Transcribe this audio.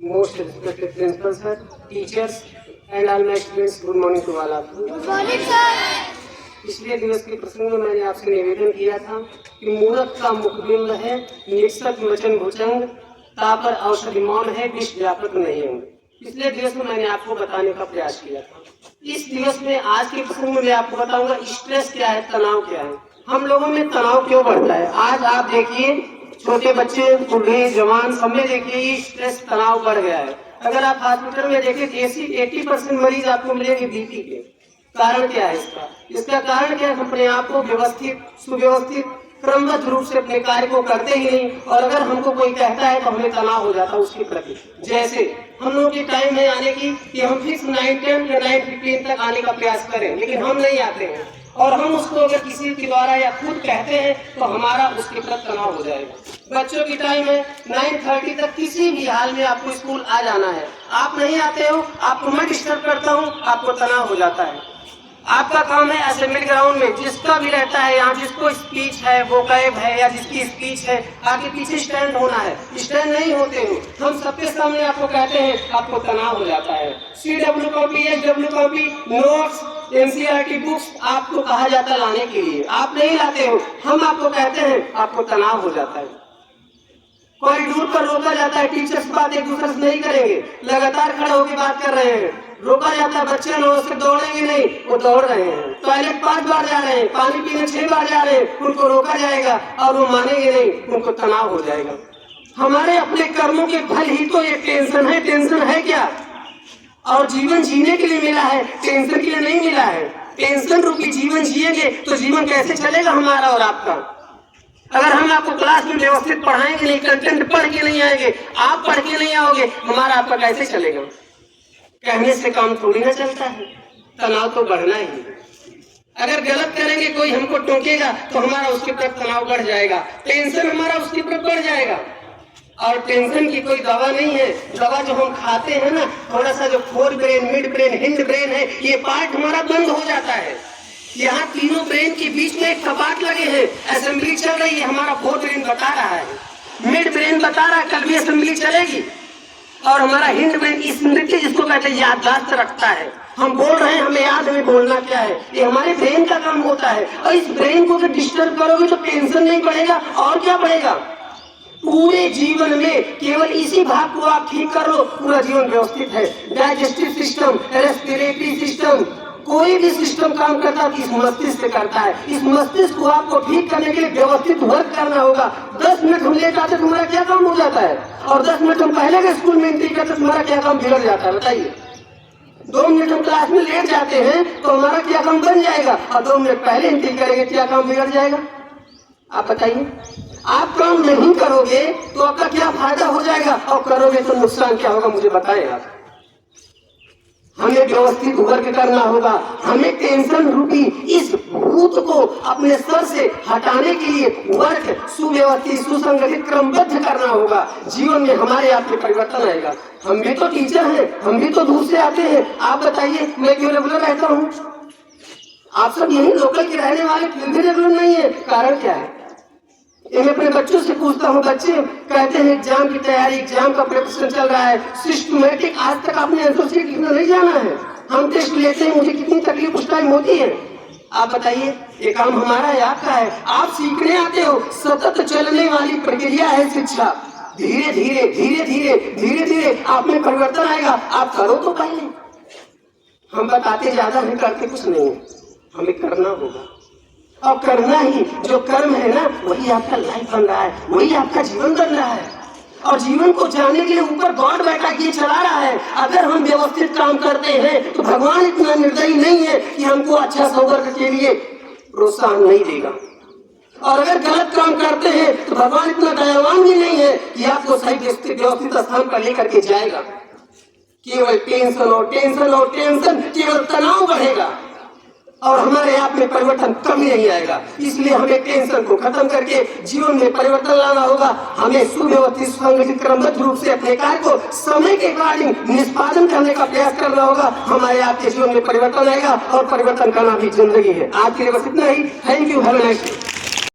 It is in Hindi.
Most respected principal sir, teachers and all my students, good morning to all of you. Good morning, sir. पिछले दिवस के प्रसंग में मैंने आपसे निवेदन किया था कि मूर्ख का मुखबिंब है, निष्ठक वचन भुजंग, तापर औषधि मौन है, विष व्यापक नहीं होंगे। पिछले दिवस में मैंने आपको बताने का प्रयास किया था। इस दिवस में आज के प्रसंग में मैं आपको बताऊंगा स्ट्रेस क्या है, तनाव क्या है, हम लोगों में तनाव क्यों बढ़ता है। आज आप देखिए छोटे बच्चे, बूढ़े, जवान, सब में देखिए स्ट्रेस, तनाव बढ़ गया है। अगर आप हॉस्पिटल में देखिए 80% मरीज आपको मिलेंगे बीपी के। कारण क्या है इसका कारण क्या है? अपने आप को व्यवस्थित, सुव्यवस्थित, क्रमबद्ध रूप से अपने कार्य को करते ही नहीं। और अगर हमको कोई कहता है तो हमें तनाव हो जाता है उसके प्रति। जैसे हम लोगों की टाइम है आने की कि हम फिक्स 9:10 या 9:15 तक आने का प्रयास करें, लेकिन हम नहीं आते हैं। और हम उसको अगर किसी के द्वारा या खुद कहते हैं तो हमारा उसके प्रति तनाव हो जाएगा। बच्चों की टाइम है 9:30 तक, किसी भी हाल में आपको स्कूल आ जाना है। आप नहीं आते हो, आपको मैं डिस्टर्ब करता हूँ, आपको तनाव हो जाता है। आपका काम है असेंबली ग्राउंड में जिसका भी रहता है, यहाँ जिसको स्पीच है, वो कैब है या जिसकी स्पीच है, आगे पीछे स्टैंड होना है, स्टैंड नहीं होते हो, हम सबके सामने आपको कहते हैं, आपको तनाव हो जाता है। CW copy, SW copy, notes, NCERT books आपको कहा जाता है लाने के लिए, आप नहीं लाते हो, हम आपको कहते हैं, आपको तनाव हो जाता है। कॉरिडोर पर रोका जाता है, टीचर्स बात एक दूसरे से नहीं करेंगे, लगातार खड़े होकर बात कर रहे हैं, रोका जाता है, बच्चे लोग से दौड़ेंगे नहीं, वो दौड़ रहे हैं। टॉयलेट 5 बार जा रहे हैं, पानी पीने 6 बार जा रहे हैं, उनको रोका जाएगा और वो मानेंगे नहीं, उनको तनाव हो जाएगा। हमारे अपने कर्मों के फल ही तो ये टेंशन है। टेंशन है क्या? और जीवन जीने के लिए मिला है, टेंशन के लिए नहीं मिला है। टेंशन रूपी जीवन जिएंगे तो जीवन कैसे चलेगा हमारा और आपका? अगर हम आपको क्लास में व्यवस्थित पढ़ाएंगे नहीं, कंटेंट पढ़ के नहीं आएंगे, आप पढ़ के नहीं आओगे, हमारा आपका कैसे चलेगा? कहने से काम थोड़ी ना चलता है, तनाव तो बढ़ना ही। अगर गलत करेंगे, कोई हमको टोकेगा तो हमारा उसके प्रति तनाव बढ़ जाएगा, टेंशन हमारा उसके प्रति बढ़ जाएगा। और टेंशन की कोई दवा नहीं है। दवा जो हम खाते हैं ना, थोड़ा सा जो fore brain, mid brain, hind brain है, ये पार्ट हमारा बंद हो जाता है। यहाँ तीनों ब्रेन के बीच में एक कपाट लगे हैं, असेंबली चल रही है, हमारा फोर ब्रेन बता रहा है, मिड ब्रेन बता रहा है कल भी असेंबली चलेगी। और हमारा हिंड ब्रेन स्मृति, जिसको कहते हैं याददाश्त, रखता है। हम बोल रहे हैं, हमें याद में बोलना क्या है, ये हमारे ब्रेन का काम होता है। और इस ब्रेन को अगर डिस्टर्ब करोगे तो टेंशन नहीं बढ़ेगा और क्या बढ़ेगा? पूरे जीवन में केवल इसी भाग को आप ठीक कर लो, पूरा जीवन व्यवस्थित है। डाइजेस्टिव सिस्टम, रेस्पिरेटरी सिस्टम, कोई भी सिस्टम काम करता है इस मस्तिष्क से करता है। इस मस्तिष्क को आपको ठीक करने के लिए व्यवस्थित वर्क करना होगा। 10 मिनट हम लेट आते तुम्हारा क्या काम हो जाता है, और 10 मिनट हम पहले के स्कूल में एंट्री करते तुम्हारा क्या काम बिगड़ जाता है? बताइए। 2 मिनट हम क्लास में लेट जाते हैं तो हमारा क्या काम बन जाएगा, और 2 मिनट पहले एंट्री करेंगे क्या काम बिगड़ जाएगा? आप बताइए। आप काम नहीं करोगे तो आपका क्या फायदा हो जाएगा, और करोगे तो नुकसान क्या होगा, मुझे बताएं आप। हमें व्यवस्थित वर्क करना होगा। हमें टेंशन रूपी इस भूत को अपने सर से हटाने के लिए वर्क सुव्यवस्थित, सुसंगठित, क्रमबद्ध करना होगा। जीवन में हमारे आपके परिवर्तन आएगा। हम भी तो टीचर हैं, हम भी तो दूर से आते हैं। आप बताइए, मैं क्यों रेगुलर रहता हूँ? आप सब यही लोकल के रहने वाले फिर भी रेगुलर नहीं है। कारण क्या है? मैं अपने बच्चों से पूछता हूँ, बच्चे कहते हैं एग्जाम की तैयारी, एग्जाम का प्रिपरेशन चल रहा है, सिस्टमैटिक। आज तक आपने आंसर शीट लिखना नहीं जाना है। हम टेस्ट लेते हैं, मुझे कितनी तकलीफ उस टाइम होती है। आप बताइए, ये काम हमारा है आपका है? आप सीखने आते हो, सतत चलने वाली प्रक्रिया है शिक्षा। धीरे धीरे धीरे धीरे धीरे धीरे आप में परिवर्तन आएगा। आप करो तो पहले। हम बताते ज्यादा है, करते कुछ नहीं है। हमें करना होगा, और करना ही, जो कर्म है ना, वही आपका लाइफ बन रहा है, वही आपका जीवन बन रहा है। और जीवन को जानने के लिए ऊपर गॉड बैठा ये चला रहा है। अगर हम व्यवस्थित काम करते हैं तो भगवान इतना निर्दयी नहीं है कि हमको अच्छा सौवर्ग के लिए प्रोत्साहन नहीं देगा। और अगर गलत काम करते हैं तो भगवान इतना दयावान भी नहीं है कि आपको सही व्यवस्थित स्थान पर लेकर के जाएगा। केवल टेंशन और टेंशन और टेंशन, केवल तनाव बढ़ेगा और हमारे आप में परिवर्तन कभी नहीं आएगा। इसलिए हमें टेंशन को खत्म करके जीवन में परिवर्तन लाना होगा। हमें सुव्यवस्थित, संगठित, क्रमबद्ध रूप से अपने कार्य को समय के अकॉर्डिंग निष्पादन करने का प्रयास करना होगा। हमारे आपके जीवन में परिवर्तन आएगा, और परिवर्तन करना भी जिंदगी है। आज के लिए बस इतना ही। Thank you, have a nice day.